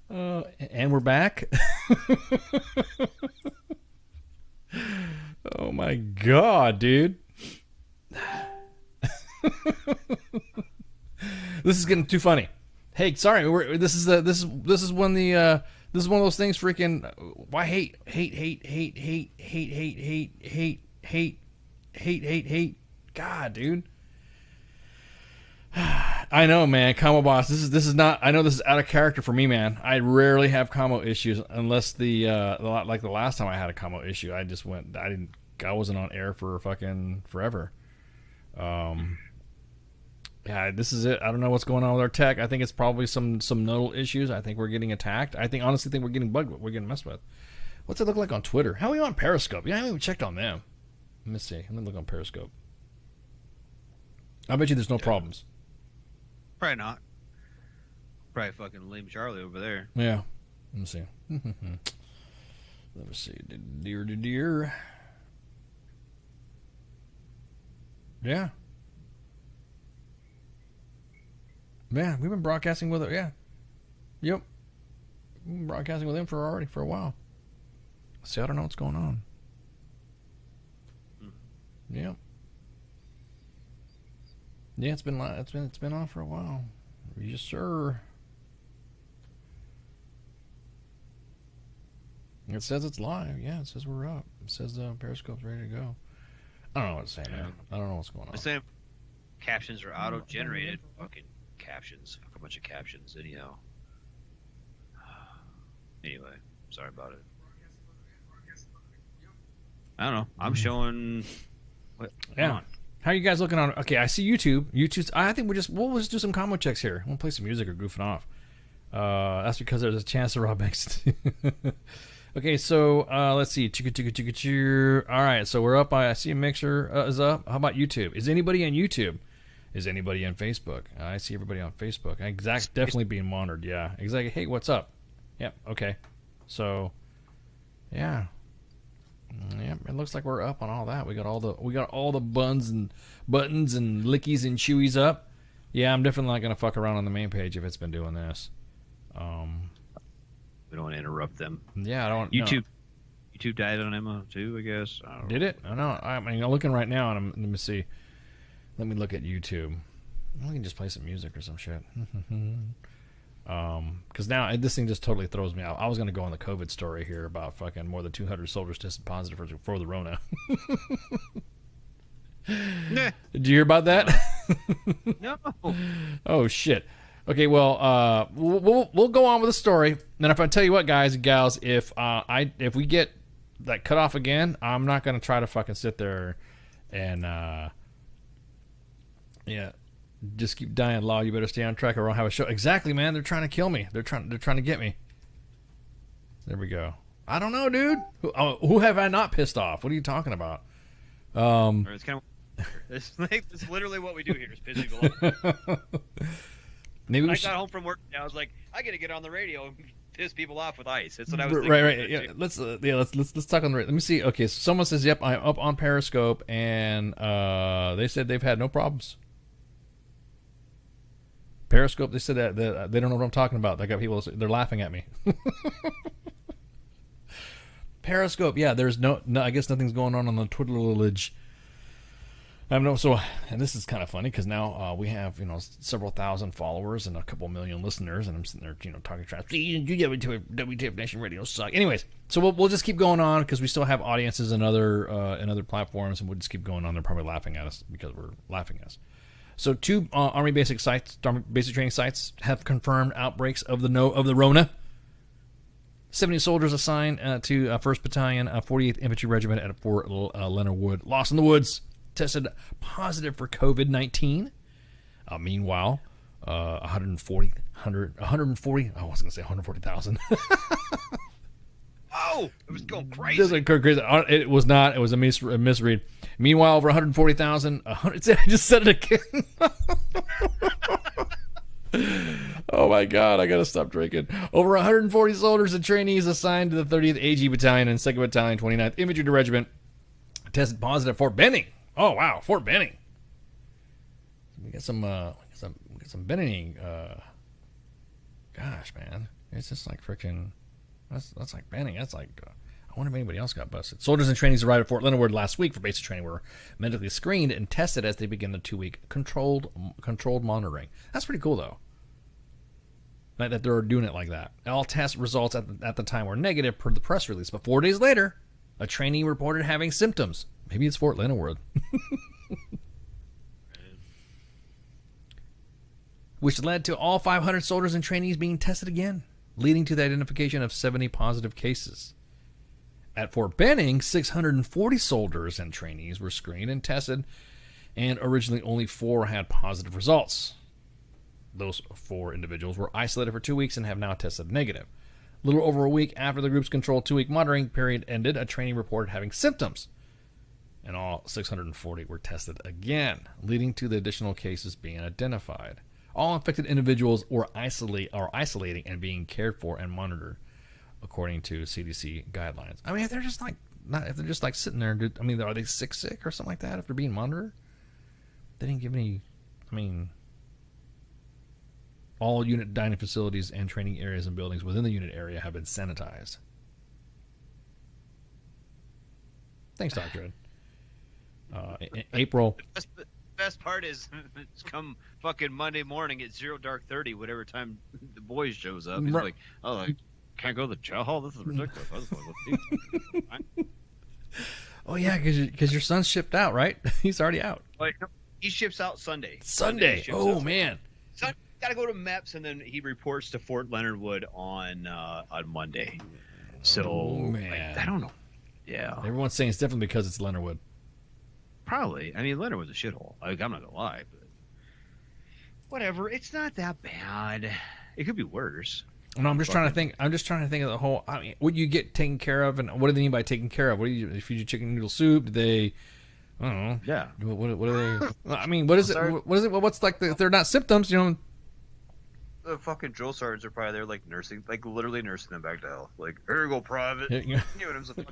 And we're back. Oh my god, dude. This is getting too funny. Hey, sorry, this is one of those things. Freaking, why hate. God, dude. I know, man. Combo boss. This is not. I know this is out of character for me, man. I rarely have combo issues unless like the last time I had a combo issue, I wasn't on air for fucking forever. Yeah, this is it. I don't know what's going on with our tech. I think it's probably some nodal issues. I think we're getting attacked. Honestly think we're getting bugged. We're getting messed with. What's it look like on Twitter? How are we on Periscope? Yeah, I haven't even checked on them. Let me see. Let me look on Periscope. I bet you there's no problems. Probably not. Probably fucking Liam Charlie over there. Yeah. Let me see. Let me see. Dear. Yeah. Man, we've been broadcasting with it. Yeah. Yep. We've been broadcasting with him for a while. See, I don't know what's going on. Yep. Yeah, it's been on for a while. Yes, sir. It says it's live. Yeah, it says we're up. It says Periscope's ready to go. I don't know what to say, man. I don't know what's going on. The same captions are auto-generated. Fucking captions. Fuck a bunch of captions. Anyhow. Anyway, sorry about it. I don't know. I'm showing. What? Yeah. How are you guys looking on? Okay, I see YouTube. I think we'll just do some combo checks here. We'll play some music or goofing off. That's because there's a chance to Rob Banks. Okay, so let's see. All right, so we're up. I see a mixer is up. How about YouTube? Is anybody on YouTube? Is anybody on Facebook? I see everybody on Facebook. Exact, definitely being monitored. Yeah, exactly. Hey, what's up? Yep. Okay. So, yeah. Yep, it looks like we're up on all that. We got all the buns and buttons and lickies and chewies up. Yeah, I'm definitely not gonna fuck around on the main page if it's been doing this. We don't want to interrupt them. Yeah, I don't. YouTube. No. YouTube died on Emma too, I guess. I don't Did it? I know. I mean, I'm looking right now, and let me see. Let me look at YouTube. We can just play some music or some shit. Because now this thing just totally throws me out. I was going to go on the COVID story here about fucking more than 200 soldiers tested positive for the Rona. Nah. Did you hear about that? No. Oh shit. Okay, well, we'll go on with the story. And if I tell you what, guys and gals, if we get that cut off again, I'm not going to try to fucking sit there and just keep dying law. You better stay on track or I'll have a show. Exactly, man. They're trying to kill me. They're trying to get me. There we go. I don't know, dude. Who have I not pissed off? What are you talking about? It's kind of. It's literally what we do here. Is piss people off. Maybe I got home from work. And I was like, I got to get on the radio and piss people off with ice. That's what I was thinking. Right. Yeah. Let's talk on the radio. Let me see. Okay, so someone says, "Yep, I'm up on Periscope," and they said they've had no problems. Periscope, they said that they don't know what I'm talking about. They got people, they're laughing at me. Periscope, yeah, there's no, I guess nothing's going on the Twitter village. And this is kind of funny because now we have, several thousand followers and a couple million listeners, and I'm sitting there, talking trash. You WTF Nation Radio suck. Anyways, so we'll just keep going on because we still have audiences in other platforms, and we'll just keep going on. They're probably laughing at us because we're laughing at us. So 2 Army basic training sites have confirmed outbreaks of the Rona. 70 soldiers assigned to 1st Battalion, 48th Infantry Regiment at Fort Leonard Wood, Lost in the Woods, tested positive for COVID-19. Meanwhile, 140. I was going to say 140,000. Oh, it was going crazy. It was not. It was a misread. Meanwhile, over 140,000. I just said it again. Oh my God, I gotta stop drinking. Over 140 soldiers and trainees assigned to the 30th AG Battalion and 2nd Battalion, 29th Infantry Regiment tested positive at Fort Benning. Oh wow, Fort Benning. we got some Benny. Gosh, man, it's just like freaking. That's like banning. That's like. I wonder if anybody else got busted. Soldiers and trainees arrived at Fort Leonard Wood last week for basic training. Were medically screened and tested as they begin the 2-week controlled monitoring. That's pretty cool, though. That they're doing it like that. All test results at the time were negative per the press release, but 4 days later, a trainee reported having symptoms. Maybe it's Fort Leonard Wood. Which led to all 500 soldiers and trainees being tested again, leading to the identification of 70 positive cases. At Fort Benning, 640 soldiers and trainees were screened and tested, and originally only 4 had positive results. Those 4 individuals were isolated for 2 weeks and have now tested negative. A little over a week after the group's controlled 2-week monitoring period ended, a trainee reported having symptoms, and all 640 were tested again, leading to the additional cases being identified. All infected individuals are isolating and being cared for and monitored, according to CDC guidelines. I mean, if they're just like sitting there, I mean, are they sick or something like that? If they're being monitored, they didn't give any. I mean, all unit dining facilities and training areas and buildings within the unit area have been sanitized. Thanks, Dr. Ed. In April. The best part is it's come fucking Monday morning at 0:30, whatever time the boys shows up. He's like, oh, I can't go to the jail hall. This is ridiculous. I was like, oh yeah, because your son's shipped out, right? He's already out. Like, he ships out Sunday. Sunday. Oh man. So got to go to MEPS, and then he reports to Fort Leonard Wood on Monday. So man. I don't know. Yeah. Everyone's saying it's different because it's Leonard Wood. Probably. I mean, Leonard was a shithole. Like, I'm not gonna lie, but whatever. It's not that bad. It could be worse. No, I'm just trying to think. I'm just trying to think of the whole. I mean, what you get taken care of, and what do they mean by taken care of? What do you feed you chicken noodle soup? Do they? I don't know. Yeah. What are they? I mean, what is it? What is it? What's like? If they're not symptoms, you know. The fucking drill sergeants are probably there, like nursing, like literally nursing them back to health. Like, here you go, private. Yeah.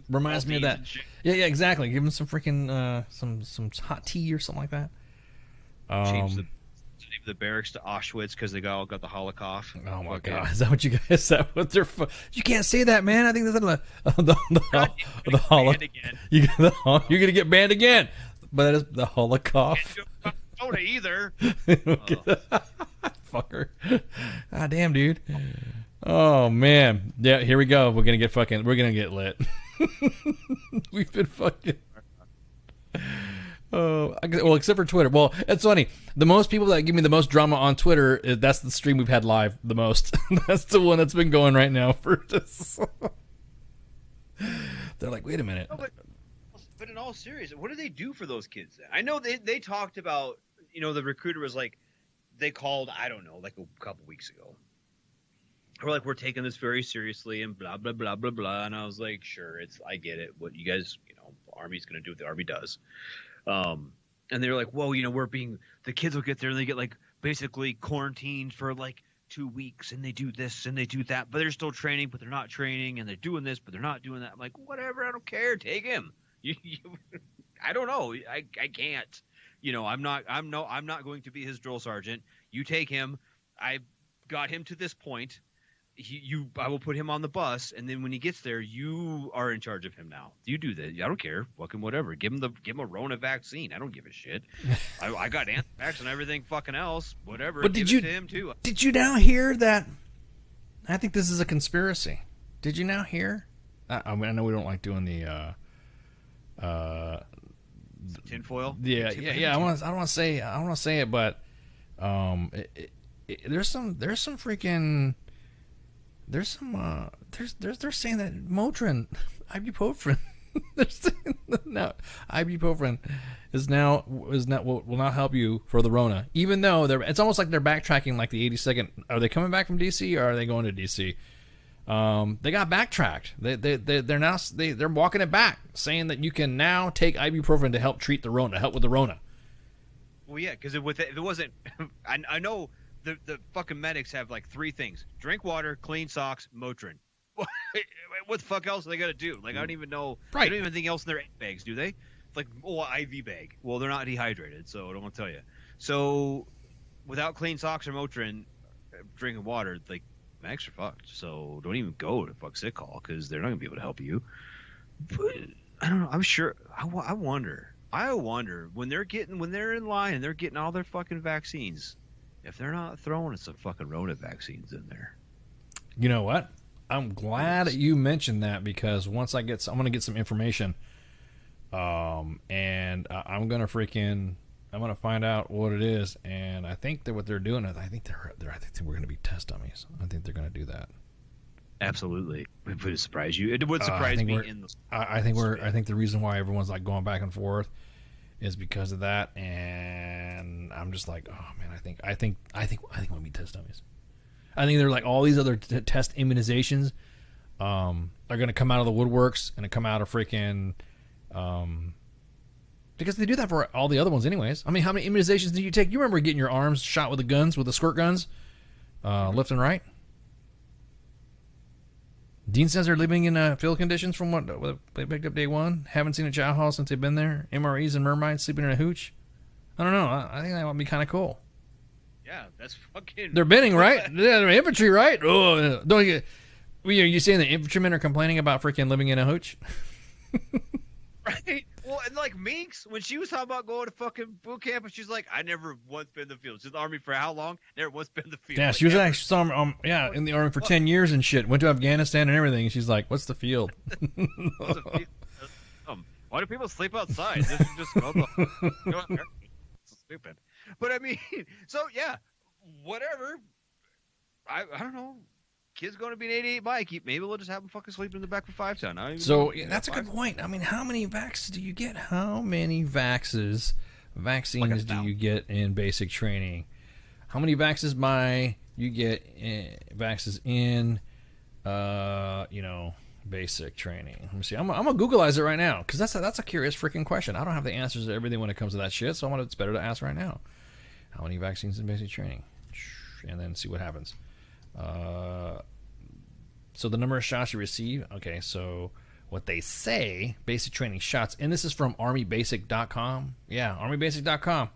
Reminds me of that. Yeah, exactly. Give them some freaking some hot tea or something like that. Change the barracks to Auschwitz because they all got the Holocaust. Oh my god, is that what you guys? Is that what they're? You can't say that, man. I think that's the Holocaust. You're gonna get banned again. But that is the Holocaust. Don't either. Fucker. Ah, damn, dude. Oh man. Yeah, here we go. We're gonna get lit. We've been fucking. Oh, well, except for Twitter. Well, it's funny. The most people that give me the most drama on Twitter, that's the stream we've had live the most. That's the one that's been going right now for this. They're like, wait a minute. No, but in all seriousness, what do they do for those kids then? I know they talked about, the recruiter was like, they called, I don't know, like a couple weeks ago. We're like, we're taking this very seriously and blah, blah, blah, blah, blah. And I was like, sure, I get it. What you guys, Army's going to do what the Army does. And they're like, whoa, the kids will get there and they get like basically quarantined for like 2 weeks and they do this and they do that, but they're still training, but they're not training, and they're doing this, but they're not doing that. I'm like, whatever, I don't care. Take him. I don't know. I can't. I'm not going to be his drill sergeant. You take him. I got him to this point. I will put him on the bus, and then when he gets there, you are in charge of him now. You do that. I don't care. Fucking whatever. Give him a Rona vaccine. I don't give a shit. I got anthrax and everything fucking else. Whatever. But give it to him too. Did you now hear that? I think this is a conspiracy. Did you now hear? I mean, I know we don't like doing the tinfoil. Yeah. I don't want to say it, but there's some freaking. They're saying that Motrin, ibuprofen, they're saying that now ibuprofen will not help you for the Rona. Even though it's almost like they're backtracking, like the 82nd. Are they coming back from DC or are they going to DC? They got backtracked. They're walking it back, saying that you can now take ibuprofen to help treat the Rona, help with the Rona. Well, yeah, because if it wasn't, I know. The fucking medics have like 3 things: drink water, clean socks, Motrin. What the fuck else are they gonna do? Like, I don't even know. Right. They don't even think else in their bags, do they? It's like, IV bag. Well, they're not dehydrated, so I don't want to tell you. So without clean socks or Motrin, drinking water, like Max are fucked. So don't even go to fuck sick call because they're not gonna be able to help you. But I don't know. I'm sure. I wonder. I wonder when they're in line and they're getting all their fucking vaccines, if they're not throwing some fucking Rona vaccines in there. You know what? I'm glad that you mentioned that because once I'm gonna get some information, and I'm gonna find out what it is, and I think that what they're doing is I think we're gonna be test dummies. I think they're gonna do that. Absolutely. Would it surprise you? It would surprise me. I think the reason why everyone's like going back and forth is because of that, and I'm just like, oh man, I think we'll be test dummies. I think they're like all these other test immunizations are going to come out of the woodworks and come out of freaking because they do that for all the other ones anyways. I mean, how many immunizations did you take? You remember getting your arms shot with the squirt guns, left and right? Dean says they're living in field conditions from what they picked up day one. Haven't seen a chow hall since they've been there. MREs and mermaids sleeping in a hooch. I don't know. I think that would be kind of cool. Yeah, that's fucking... They're binning, right? Yeah, they're infantry, right? Oh, don't you... Are you saying the infantrymen are complaining about freaking living in a hooch? Right? Well, and like Minx, when she was talking about going to fucking boot camp, and she's like, I never once been in the field. She's in the Army for how long? Never once been in the field. Yeah, like, she was actually in the Army for 10 years and shit. Went to Afghanistan and everything. And she's like, what's the field? Why do people sleep outside? Just go out there. It's stupid. But I mean, so yeah, whatever. I don't know. Kid's going to be an 88 bike. Maybe we'll just have him fucking sleep in the back of a 5-ton. So that's a good point. I mean, how many vaxes do you get? How many vaccines do you get in basic training? How many vaxes you get vaxes in, basic training? Let me see. I'm gonna Googleize it right now because that's a curious freaking question. I don't have the answers to everything when it comes to that shit, so it's better to ask right now. How many vaccines in basic training? And then see what happens. So the number of shots you receive. Okay, so what they say, basic training shots, and this is from armybasic.com. Yeah, armybasic.com.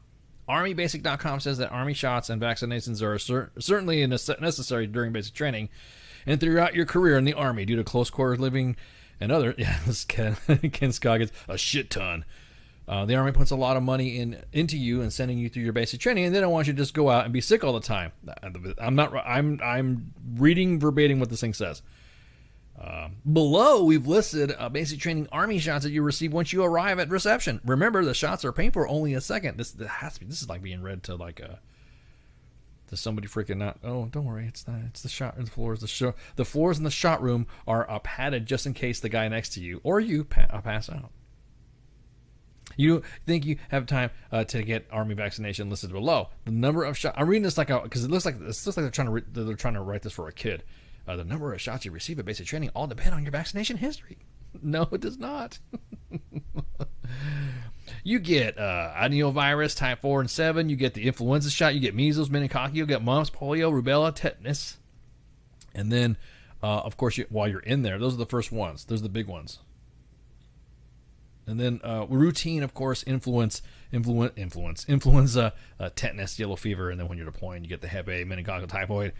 Armybasic.com says that Army shots and vaccinations are certainly necessary during basic training and throughout your career in the Army due to close quarters living and other. Yeah, this Ken Scoggins, a shit ton. The Army puts a lot of money into you and sending you through your basic training, and they don't want you to just go out and be sick all the time. I'm reading verbatim what this thing says. Below, we've listed basic training Army shots that you receive once you arrive at reception. Remember, the shots are painful only a second. This is like being read to to somebody freaking not. Oh, don't worry, it's not. It's the shot. The floors. The floors in the shot room are padded just in case the guy next to you or you pass out. You think you have time to get Army vaccination listed below. The number of shots. I'm reading this because it looks like they're trying to write this for a kid. The number of shots you receive at basic training all depend on your vaccination history. No, it does not. You get adenovirus type 4 and 7. You get the influenza shot. You get measles, meningococcal. You get mumps, polio, rubella, tetanus. And then, of course, while you're in there, those are the first ones. Those are the big ones. And then routine, of course, influenza, tetanus, yellow fever, and then when you're deploying, you get the Hep A, meningococcal, typhoid.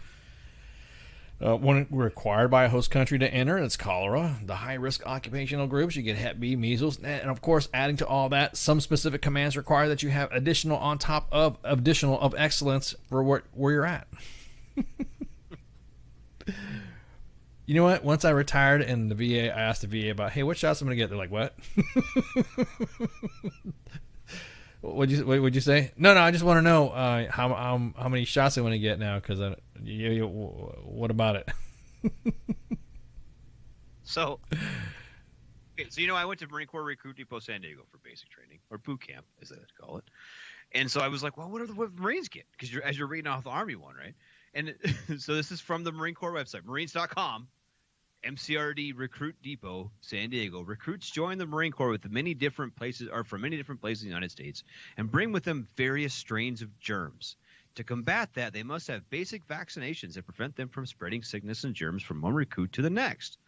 One required by a host country to enter, it's cholera. The high-risk occupational groups, you get Hep B, measles, and of course, adding to all that, some specific commands require that you have additional on top of excellence for where you're at. You know what? Once I retired in the VA, I asked the VA about, hey, what shots I'm going to get? They're like, what? What'd you say? No, I just want to know how many shots I want to get now, because what about it? So I went to Marine Corps Recruit Depot San Diego for basic training, or boot camp, as they call it. And so I was like, well, what Marines get? Because as you're reading off the Army one, right? And so this is from the Marine Corps website, marines.com. MCRD Recruit Depot, San Diego. Recruits join the Marine Corps from many different places in the United States and bring with them various strains of germs. To combat that, they must have basic vaccinations that prevent them from spreading sickness and germs from one recruit to the next.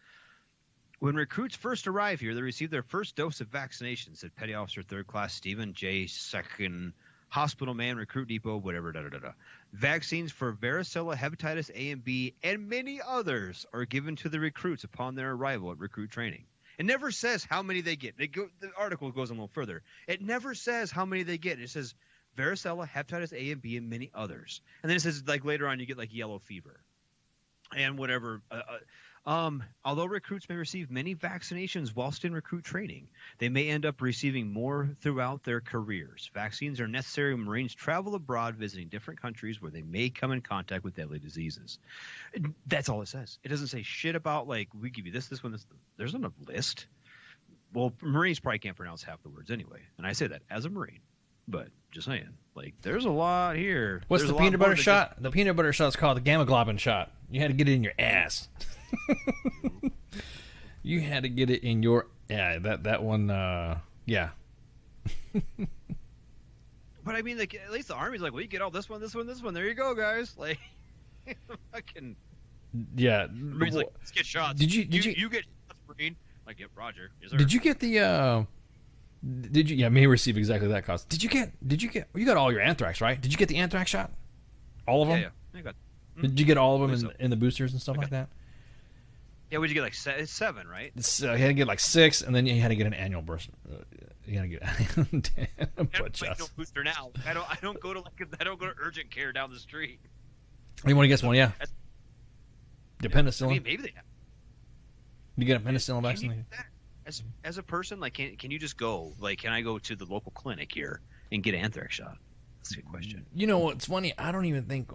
When recruits first arrive here, they receive their first dose of vaccination, said Petty Officer 3rd Class Stephen J. Hospital Man, Recruit Depot, whatever, da-da-da-da. Vaccines for varicella, hepatitis A and B, and many others are given to the recruits upon their arrival at recruit training. It never says how many they get. The article goes a little further. It never says how many they get. It says varicella, hepatitis A and B, and many others. And then it says, like, later on you get, like, yellow fever and whatever. Although recruits may receive many vaccinations whilst in recruit training, they may end up receiving more throughout their careers. Vaccines are necessary when Marines travel abroad, visiting different countries where they may come in contact with deadly diseases. That's all it says. It doesn't say shit about, like, we give you this one, this. There's not a list. Well, Marines probably can't pronounce half the words anyway, and I say that as a Marine. But just saying, like, there's a lot here. What's the peanut butter shot? The peanut butter shot's called the gamma globin shot. You had to get it in your ass. You had to get it in your that one. Yeah. But I mean, like, at least the Army's like, well, you get all this one, this one, this one. There you go, guys. Like, fucking. Yeah. Marines like, let's get shots. Did you get shots, Marine? Like, yep, Roger. Yes, sir. Did you get the? Did you? Yeah, may receive exactly that cost. Did you get? You got all your anthrax, right? Did you get the anthrax shot? All of them. Yeah. I got. Did you get all of them in the boosters and stuff like that? Yeah, would you get like it's 7, right? You had to get like 6, and then you had to get an annual burst. You had to get. I don't no booster now. I don't go to urgent care down the street. You want to guess one? Yeah. The penicillin. I mean, maybe they have. You get a penicillin vaccine. As a person, like, can you just go? Like, can I go to the local clinic here and get an anthrax shot? That's a good question. You know what's funny? I don't even think.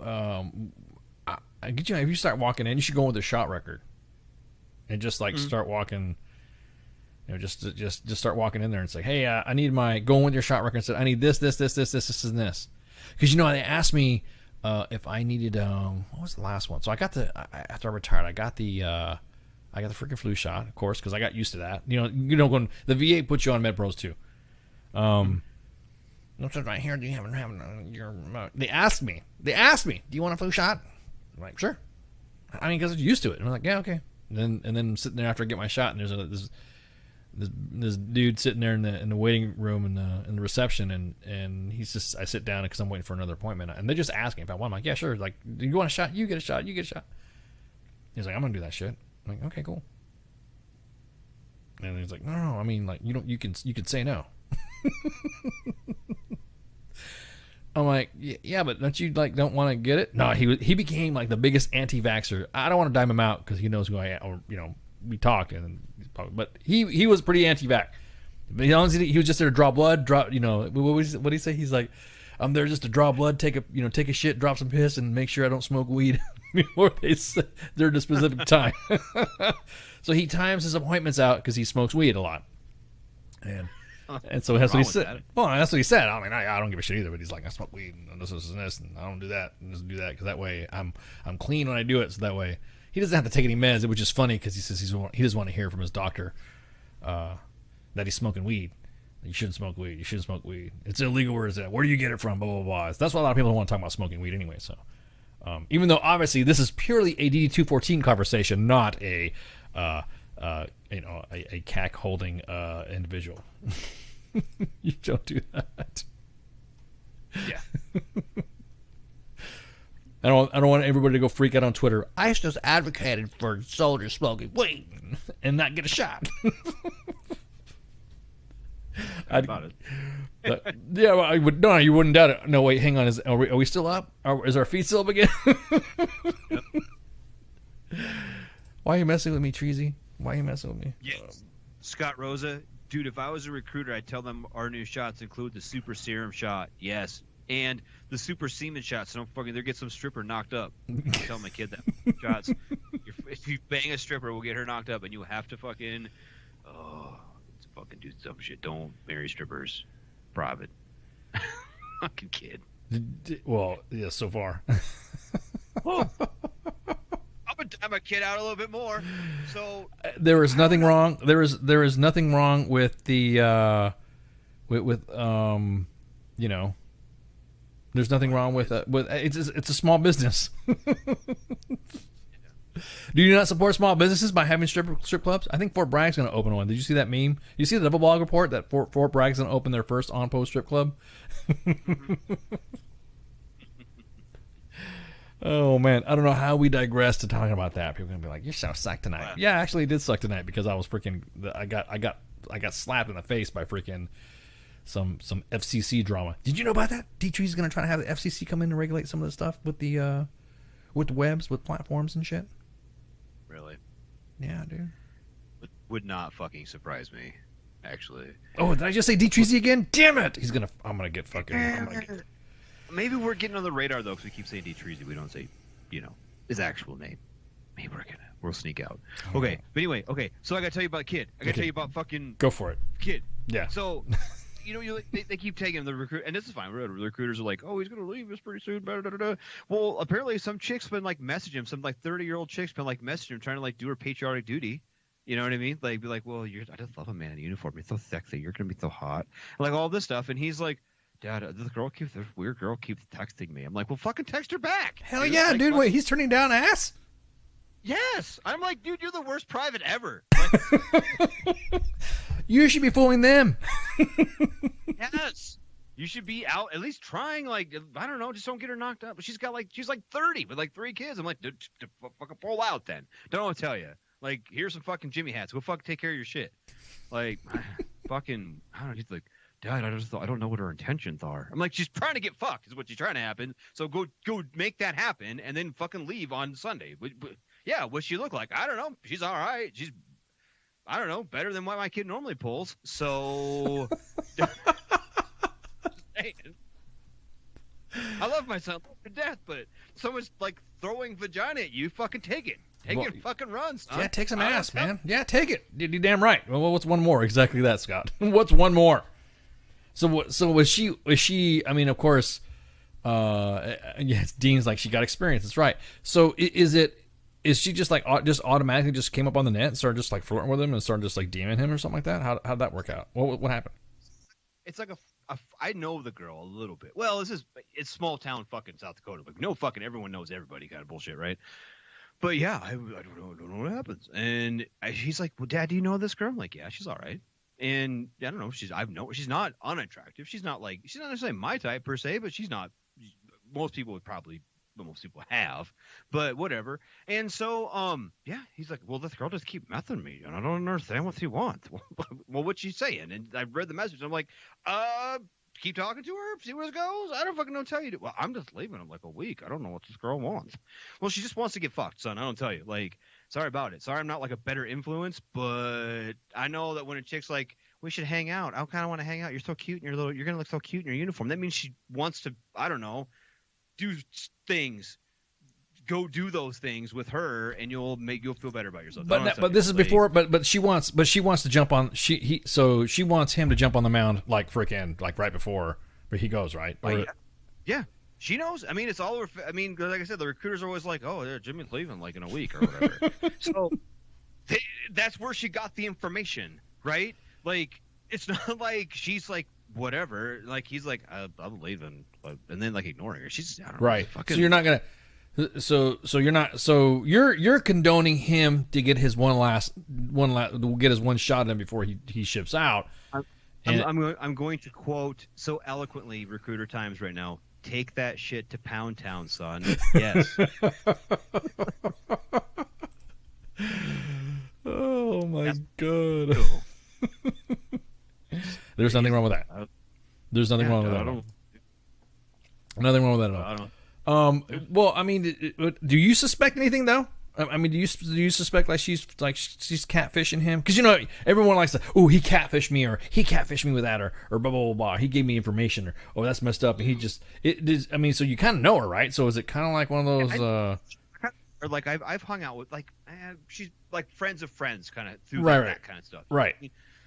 I get you. If you start walking in, you should go with a shot record, and just like start walking. You know, just start walking in there and say, "Hey, I need go in with your shot record and say, I need this, and this." Because they asked me if I needed what was the last one? So I got after I retired, I got the freaking flu shot, of course, because I got used to that. When the VA puts you on MedPros too. No, right here. Do you have your? They asked me. Do you want a flu shot? I'm like, sure. I mean, because I'm used to it. And I'm like, yeah, okay. And then sitting there after I get my shot, and there's this dude sitting there in the waiting room in the reception, and he's just. I sit down because I'm waiting for another appointment, and they just ask me if I want. I'm like, yeah, sure. Like, do you want a shot? You get a shot. You get a shot. He's like, I'm gonna do that shit. I'm like, okay, cool. And he's like, no. I mean, like, you can say no. I'm like, yeah, but don't you don't want to get it? No, he became like the biggest anti-vaxxer. I don't want to dime him out because he knows who I am. Or we talked, but he was pretty anti-vax. But he was just there to draw blood. What did he say? He's like, I'm there just to draw blood, take a shit, drop some piss, and make sure I don't smoke weed before they're at a specific time. So he times his appointments out because he smokes weed a lot, and so that's what he said. Well, that's what he said. I mean, I don't give a shit either. But he's like, I smoke weed and this, and I don't do that and just do that because that way I'm clean when I do it. So that way he doesn't have to take any meds. Which is funny because he says he doesn't want to hear from his doctor that he's smoking weed. You shouldn't smoke weed. You shouldn't smoke weed. It's illegal. Where is it? Where do you get it from? Blah blah blah. So that's why a lot of people don't want to talk about smoking weed anyway. So even though obviously this is purely a DD-214 conversation, not a CAC holding individual. You don't do that. Yeah. I don't want everybody to go freak out on Twitter. I just advocated for soldiers smoking weed and not get a shot. About it. Yeah, well, I would. No, you wouldn't doubt it. No, wait, hang on. Are we still up? Is our feet still up again? Yep. Why are you messing with me, Treasy? Why are you messing with me? Yes. Scott Rosa, dude, if I was a recruiter, I'd tell them our new shots include the super serum shot. Yes. And the super semen shots. So don't they'll get some stripper knocked up. Tell my kid that. Shots. If you bang a stripper, we'll get her knocked up, and you have to fucking do some shit. Don't marry strippers. Private. Fucking kid. Well, yeah, so far. I'm gonna dime my kid out a little bit more. So there is nothing wrong. There is nothing wrong with the There's nothing wrong with it's a small business. Do you not support small businesses by having strip clubs? I think Fort Bragg's going to open one. Did you see that meme? You see the double blog report that Fort Bragg's going to open their first on-post strip club? Oh man, I don't know how we digressed to talking about that. People are gonna be like, "You're so sucked tonight." Yeah, actually, it did suck tonight because I was freaking. I got slapped in the face by freaking some FCC drama. Did you know about that? D-Tree's gonna try to have the FCC come in and regulate some of the stuff with the webs, with platforms and shit. Really? Yeah, dude. Would not fucking surprise me, actually. Oh, did I just say D-Treezy again? Damn it! I'm gonna get fucking. Maybe we're getting on the radar though, because we keep saying D-Treezy. We don't say, his actual name. Maybe we'll sneak out. Okay, but anyway, so I gotta tell you about Kid. I gotta tell you about fucking. Go for it. Kid. Yeah. So, they keep taking the recruit, and this is fine. The recruiters are like, oh, he's gonna leave us pretty soon. Blah, blah, blah, blah. Well, apparently some chick's been like messaging him. Some like 30-year-old chick's been like messaging him, trying to like do her patriotic duty. You know what I mean? Like, be like, well, I just love a man in uniform. You're so sexy. You're gonna be so hot. Like all this stuff, and he's like. Dad, this weird girl keeps texting me. I'm like, well, fucking text her back. Hell yeah, dude. Wait, he's turning down ass? Yes. I'm like, dude, you're the worst private ever. Like, you should be fooling them. Yes. You should be out at least trying, like, I don't know, just don't get her knocked up. But she's like 30 with like 3 kids. I'm like, fucking pull out then. Don't know what to tell you. Like, here's some fucking Jimmy hats. Go fucking take care of your shit. Like, fucking, I don't know. He's like, Dad, I don't know what her intentions are. I'm like, she's trying to get fucked is what she's trying to happen. So go make that happen and then fucking leave on Sunday. But yeah, what's she look like? I don't know. She's all right. She's, I don't know, better than what my kid normally pulls. So, I love my son to death, but someone's like throwing vagina at you. Fucking take it. Take it and fucking run, son. Yeah, take some ass, man. Yeah, take it. You're damn right. Well, what's one more? Exactly that, Scott. What's one more? So was she? I mean, of course, yes. Dean's like she got experience. That's right. So is she just like just automatically just came up on the net and started just like flirting with him and started just like DMing him or something like that? How'd that work out? What happened? It's like I know the girl a little bit. Well, it's small town fucking South Dakota. Like no fucking everyone knows everybody kind of bullshit, right? But yeah, I don't know what happens. And he's like, well, Dad, do you know this girl? I'm like, yeah, she's all right. And I don't know. She's not unattractive. She's not necessarily my type per se, but she's not. Most people have, but whatever. And so, yeah, he's like, well, this girl just keep messing me, and I don't understand what she wants. Well, what's she saying? And I read the message. I'm like, keep talking to her, see where it goes. I don't fucking know. Tell you. Well, I'm just leaving in like a week. I don't know what this girl wants. Well, she just wants to get fucked, son. I don't tell you. Like. Sorry about it. Sorry I'm not like a better influence, but I know that when a chick's like, we should hang out. I kind of want to hang out. You're so cute in you're going to look so cute in your uniform. That means she wants to, I don't know, do things. Go do those things with her and you'll feel better about yourself. But this is before, but she wants to jump on, she wants him to jump on the mound like freaking, like right before, but he goes, right? Or, yeah. She knows. I mean, it's all over. I mean, like I said, the recruiters are always like, "Oh, yeah, Jimmy's leaving like in a week or whatever." So that's where she got the information, right? Like, it's not like she's like whatever. Like he's like, "I'm leaving," and then like ignoring her. She's I don't know, right. Fucking... So you're not gonna. So you're not. So you're condoning him to get his one last get his one shot in before he ships out. I'm going to quote so eloquently Recruiter Times right now. Take that shit to Pound Town, son. Yes. Oh my god. There's nothing wrong with that. There's nothing wrong with that. Nothing wrong with that at all. Well, I mean, do you suspect anything though? I mean, do you suspect like she's catfishing him? Because everyone likes to, oh, he catfished me, or he catfished me with that, or blah blah blah blah. He gave me information, or oh, that's messed up, and he just I mean, so you kind of know her, right? So is it kind of like one of those? Or like I've hung out with like she's like friends of friends, kind of through that kind of stuff, right?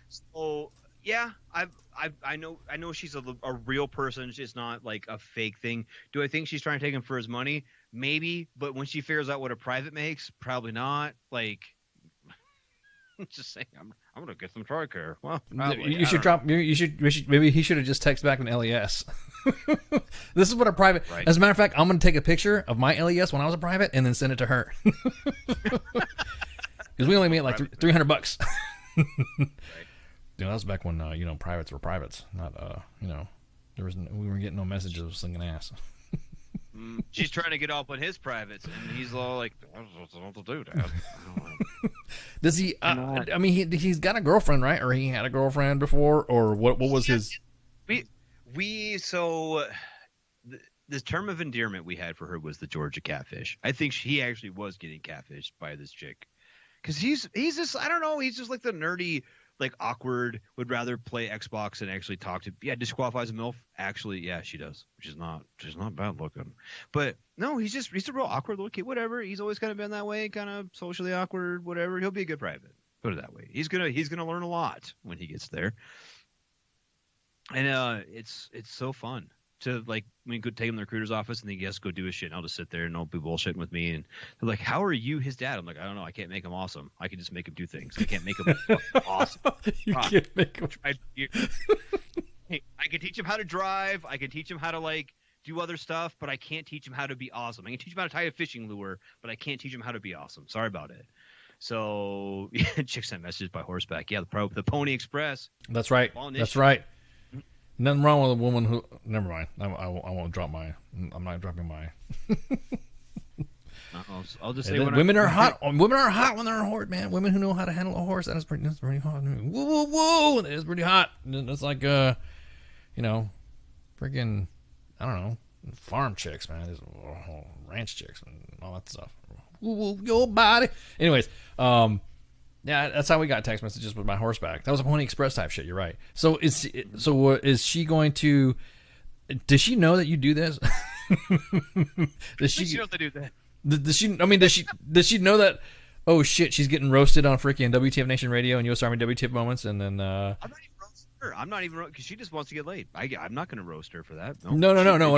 So yeah, I know she's a real person. She's not like a fake thing. Do I think she's trying to take him for his money? Maybe, but when she figures out what a private makes, probably not. Like, I'm just saying, I'm gonna get some TRICARE. Well, probably, you should drop. You should maybe he should have just texted back an LES. This is what a private. Right. As a matter of fact, I'm going to take a picture of my LES when I was a private and then send it to her. Because we only made like $300. Right. That was back when privates were privates, not we weren't getting no messages of slinging ass. She's trying to get up on his privates, and he's all like, "I don't know what to do, Dad." Does he? I mean, he's got a girlfriend, right? Or he had a girlfriend before, or what? What was his? The term of endearment we had for her was the Georgia catfish. I think he actually was getting catfished by this chick, because he's just, I don't know, he's just like the nerdy, like awkward, would rather play Xbox and actually talk to. Yeah, disqualifies a MILF. Actually, yeah, she does. She's not bad looking, but no, he's a real awkward little kid. Whatever. He's always kind of been that way, kind of socially awkward. Whatever. He'll be a good private. Put it that way. He's gonna learn a lot when he gets there, and it's so fun to, like, when you go take him to the recruiter's office and then he has to go do his shit, and I'll just sit there and I'll be bullshitting with me, and they're like, "How are you his dad?" I'm like, "I don't know. I can't make him awesome. I can just make him do things. I can't make him awesome." You can't make him. I can teach him how to drive. I can teach him how to, like, do other stuff, but I can't teach him how to be awesome. I can teach him how to tie a fishing lure, but I can't teach him how to be awesome. Sorry about it. So, chick sent messages by horseback. Yeah, the Pony Express. That's right. That's right. Nothing wrong with a woman who. Never mind. I won't drop my. I'm not dropping my. I'll just say women are hot. Women are hot when they're on a horse, man. Women who know how to handle a horse. That's pretty hot. Woo woo woo! It is pretty hot. It's like freaking, I don't know, farm chicks, man. These ranch chicks and all that stuff. Woo woo, your body. Anyways, yeah, that's how we got text messages with my horseback. That was a Pony Express type shit. You're right. So is she going to? Does she know that you do this? Does she know they do that? Does she? I mean, does she know that? Oh shit, she's getting roasted on freaking WTF Nation Radio and U.S. Army WTF moments, and then. I'm not even roasting her. I'm not even, because she just wants to get laid. I'm not going to roast her for that. No.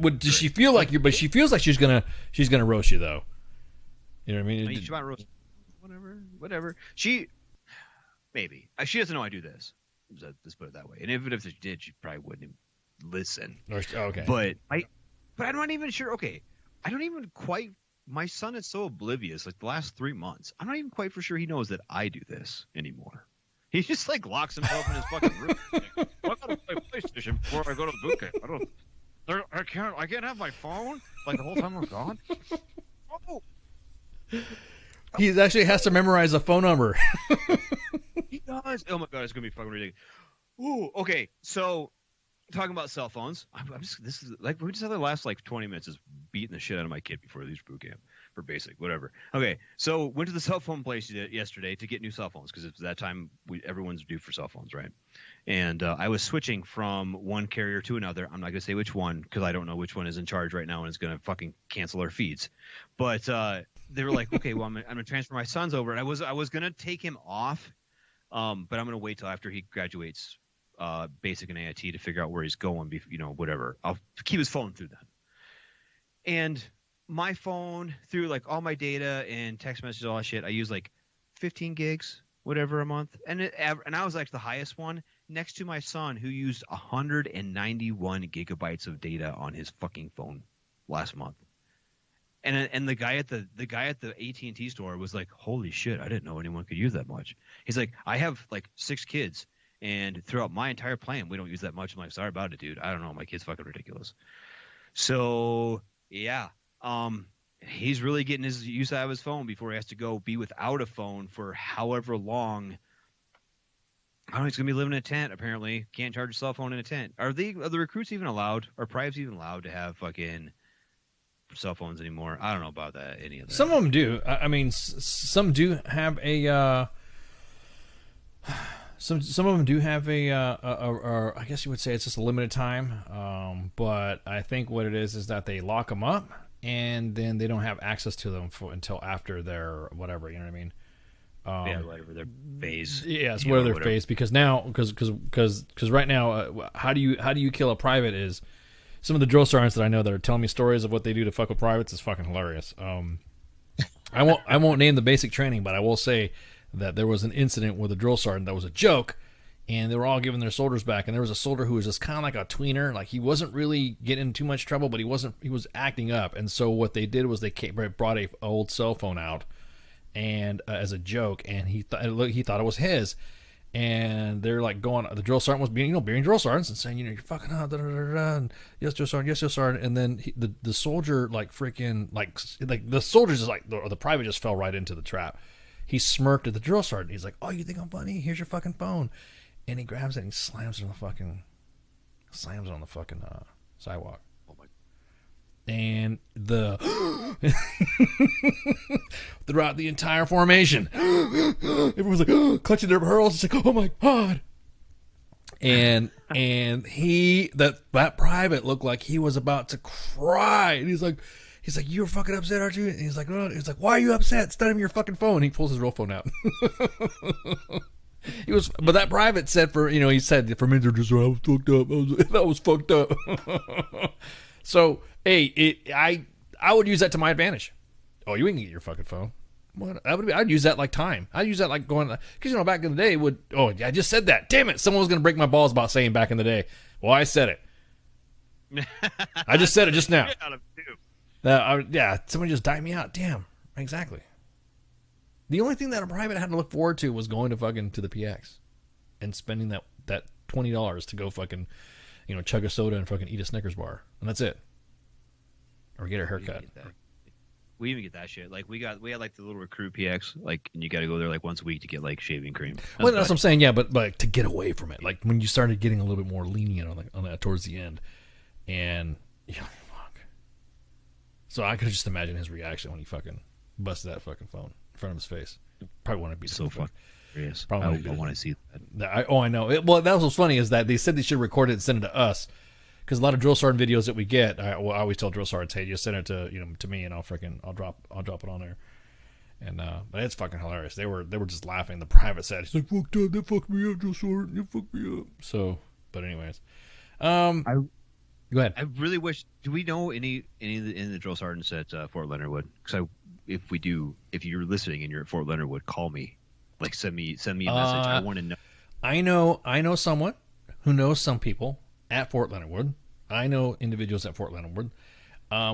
Does she feel like you? But she feels like she's gonna roast you though. You know what I mean? She might roast. Whatever. She doesn't know I do this. Let's put it that way. And even if she did, she probably wouldn't listen. Okay. But I'm not even sure. Okay, I don't even quite. My son is so oblivious. Like the last 3 months, I'm not even quite for sure he knows that I do this anymore. He just like locks himself in his fucking room. Like, I gotta play PlayStation before I go to the boot camp. I can't have my phone like the whole time I'm gone. Oh. He actually has to memorize a phone number. He does. Oh my god, it's gonna be fucking ridiculous. Ooh, okay. So, talking about cell phones, this is like, we just had the last like 20 minutes is beating the shit out of my kid before these boot camp for basic, whatever. Okay, so went to the cell phone place yesterday to get new cell phones because it's that time everyone's due for cell phones, right? And I was switching from one carrier to another. I'm not gonna say which one because I don't know which one is in charge right now and is gonna fucking cancel our feeds, but. They were like, okay, well, I'm gonna transfer my sons over, and I was gonna take him off, but I'm gonna wait till after he graduates basic and AIT to figure out where he's going. Whatever. I'll keep his phone through then. And my phone, through like all my data and text messages, all that shit, I use like 15 gigs, whatever, a month, and I was like the highest one next to my son, who used 191 gigabytes of data on his fucking phone last month. And the guy at the AT&T store was like, "Holy shit, I didn't know anyone could use that much." He's like, "I have like 6 kids, and throughout my entire plan, we don't use that much." I'm like, "Sorry about it, dude. I don't know. My kid's fucking ridiculous." So yeah, he's really getting his use out of his phone before he has to go be without a phone for however long. I don't know. He's gonna be living in a tent. Apparently, can't charge a cell phone in a tent. Are the recruits even allowed? Are privates even allowed to have fucking cell phones anymore? I don't know about that. Any of that. Some of them do. I mean, some do have a. Some of them do have a I guess you would say it's just a limited time. But I think what it is that they lock them up and then they don't have access to them until after their whatever. You know what I mean? Yeah, whatever their phase. Yeah, it's whatever their phase. Because now, because right now, how do you kill a private is. Some of the drill sergeants that I know that are telling me stories of what they do to fuck with privates is fucking hilarious. I won't name the basic training, but I will say that there was an incident with a drill sergeant that was a joke, and they were all giving their soldiers back. And there was a soldier who was just kind of like a tweener, like he wasn't really getting in too much trouble, but he was acting up. And so what they did was they brought a old cell phone out, and as a joke, and he thought it was his. And they're like going, the drill sergeant was being drill sergeants and saying, you're fucking up, and yes, drill sergeant, yes, drill sergeant. And then the soldier, like freaking, like the soldier just like, or the private just fell right into the trap. He smirked at the drill sergeant. He's like, oh, you think I'm funny? Here's your fucking phone. And he grabs it and he slams it on the fucking sidewalk. Oh my. And throughout the entire formation, everyone's like clutching their pearls. It's like, oh my god! And that private looked like he was about to cry. And he's like, you're fucking upset, aren't you? And he's like, no. He's like, why are you upset? Study me your fucking phone. And he pulls his real phone out. But that private said he said for me, they're just, I was fucked up. That was fucked up. So, hey, I would use that to my advantage. Oh, you ain't gonna get your fucking phone. What? I'd use that like time. I'd use that like going, because back in the day I just said that. Damn it, someone was gonna break my balls about saying back in the day. Well, I said it. I just said it just now. Somebody just died me out. Damn, exactly. The only thing that a private had to look forward to was going to the PX and spending that $20 to go fucking, chug a soda and fucking eat a Snickers bar, and that's it. Or get a haircut. We even get that shit. Like we had like the little recruit PX, like, and you got to go there like once a week to get like shaving cream. That's what I'm saying. Yeah, but to get away from it, like when you started getting a little bit more lenient on that towards the end, and fuck. So I could just imagine his reaction when he fucking busted that fucking phone in front of his face. Probably want to be so fucking serious. Probably I want to see that. I know. That was what's funny is that they said they should record it and send it to us. Because a lot of drill sergeant videos that we get, I always tell drill sergeants, hey, just send it to me, and I'll drop it on there. And but it's fucking hilarious. They were just laughing. The private said, he's like, fucked up, that fucked me up, drill sergeant, you fucked me up. So, but anyways, go ahead. I really wish. Do we know any in the drill sergeants at Fort Leonard Wood? Because if we do, if you're listening and you're at Fort Leonard Wood, call me. Like send me a message. I want to know. I know someone who knows some people at Fort Leonard Wood. I know individuals at Fort Leonard Wood.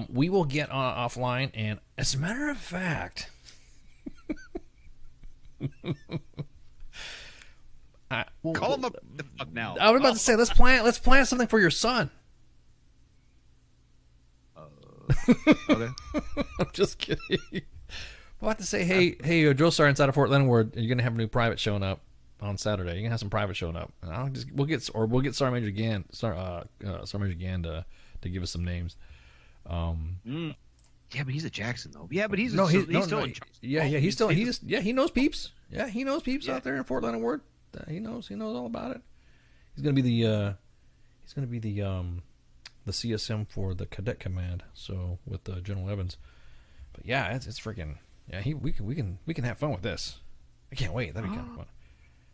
We will get offline, and as a matter of fact, call him up the fuck now. I was about to say, let's plan something for your son. Okay. I'm just kidding. I'm about to say, hey, drill sergeants out of Fort Leonard Wood, you're gonna have a new private showing up on Saturday. You're gonna have some private showing up, and we'll get Sergeant Major Gann, Sergeant Major Gann to give us some names. Yeah, but he's a Jackson though. Yeah, but he's still in Jackson. He knows peeps. Yeah, he knows peeps out there in Fort Leonard Wood. He knows all about it. He's gonna be the CSM for the Cadet Command. So with General Evans. But yeah, it's freaking we can have fun with this. I can't wait. That'd be kind of fun.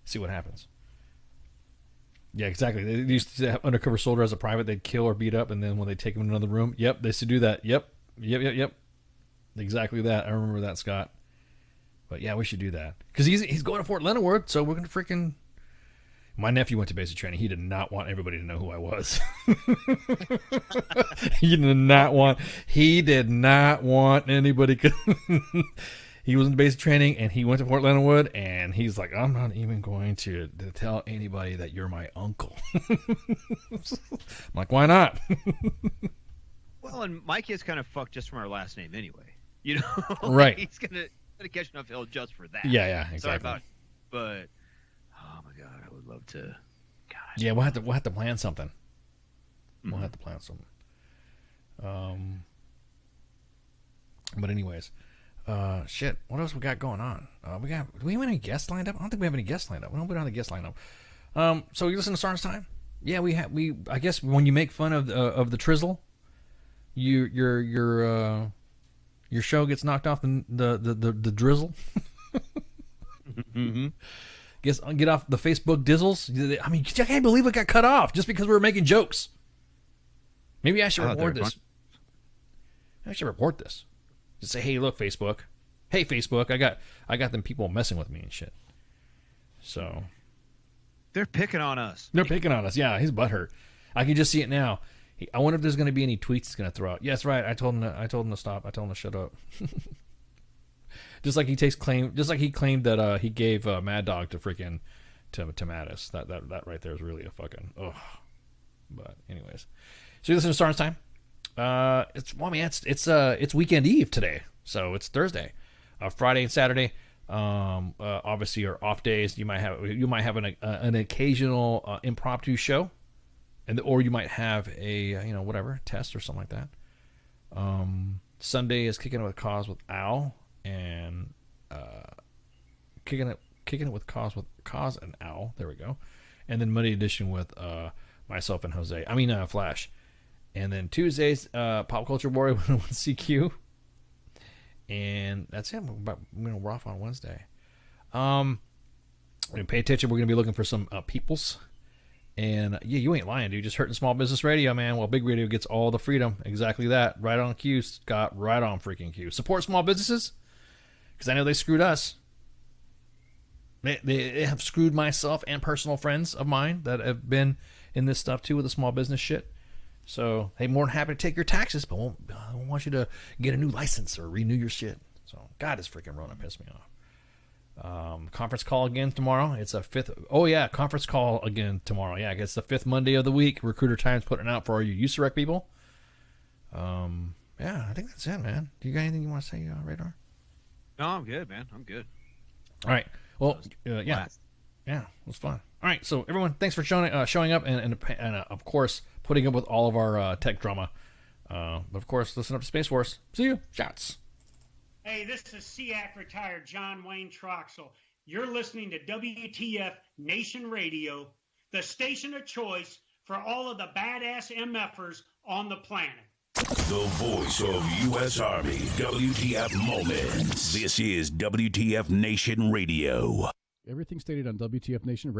See what happens. Yeah, exactly. They used to have undercover soldier as a private. They'd kill or beat up, and then when they take him in another room, they used to do that. Yep. Exactly that. I remember that, Scott. But yeah, we should do that because he's going to Fort Leonard Wood, so we're gonna freaking. My nephew went to basic training. He did not want everybody to know who I was. He did not want anybody. He was in basic training, and he went to Fort Leonard Wood, and he's like, I'm not even going to tell anybody that you're my uncle. I'm like, why not? Well, and my kid's kind of fucked just from our last name anyway. Right. He's gonna catch enough hell just for that. Yeah, exactly. Sorry about it. But oh my god, I would love to. God. Yeah, we'll have to plan something. We'll have to plan something. But anyways. Shit. What else we got going on? Do we have any guests lined up? I don't think we have any guests lined up. We don't have any guests lined up. So you listen to Sergeant's Time? Yeah, I guess when you make fun of the Trizzle, your show gets knocked off the drizzle. Mm-hmm. Get off the Facebook dizzles. I mean, I can't believe it got cut off just because we were making jokes. Maybe I should report this. I should report this. Just say, hey, look, Facebook. Hey, Facebook, I got them people messing with me and shit. So, They're picking on us. They're picking on us. Yeah, he's butthurt. I can just see it now. I wonder if there's going to be any tweets he's going to throw out. Yes, right. I told him to stop. I told him to shut up. Just like he claimed that he gave Mad Dog to freaking to Mattis. That right there is really a fucking ugh. But anyways, so you listen to SGT'S Time. It's weekend eve today, so it's Thursday, Friday and Saturday. Obviously are off days. You might have an occasional impromptu show, or you might have a whatever test or something like that. Sunday is kicking it with cause with Al, and kicking it with cause and Al. There we go. And then Monday edition with myself and Jose. Flash. And then Tuesdays, Pop Culture Warrior with CQ. And that's it. We're off on Wednesday. Pay attention. We're going to be looking for some peoples. And yeah, you ain't lying, dude. Just hurting small business radio, man. Well, big radio gets all the freedom. Exactly that. Right on cue, Scott. Right on freaking cue. Support small businesses, because I know they screwed us. They have screwed myself and personal friends of mine that have been in this stuff too with the small business shit. So they more than happy to take your taxes, but I don't want you to get a new license or renew your shit. So God, this freaking Rona pissed me off. Conference call again tomorrow. It's a fifth. Oh yeah, conference call again tomorrow. Yeah, it's the fifth Monday of the week. Recruiter Time's putting it out for all you USEREC people. Yeah, I think that's it, man. Do you got anything you want to say, Radar? No, I'm good, man. I'm good. All right. Well, yeah, it was fun. All right, so everyone, thanks for showing up and of course putting up with all of our tech drama. But of course, listen up to Space Force. See you. Shouts. Hey, this is SEAC retired John Wayne Troxel. You're listening to WTF Nation Radio, the station of choice for all of the badass MFers on the planet. The voice of U.S. Army, WTF Moments. This is WTF Nation Radio. Everything stated on WTF Nation Radio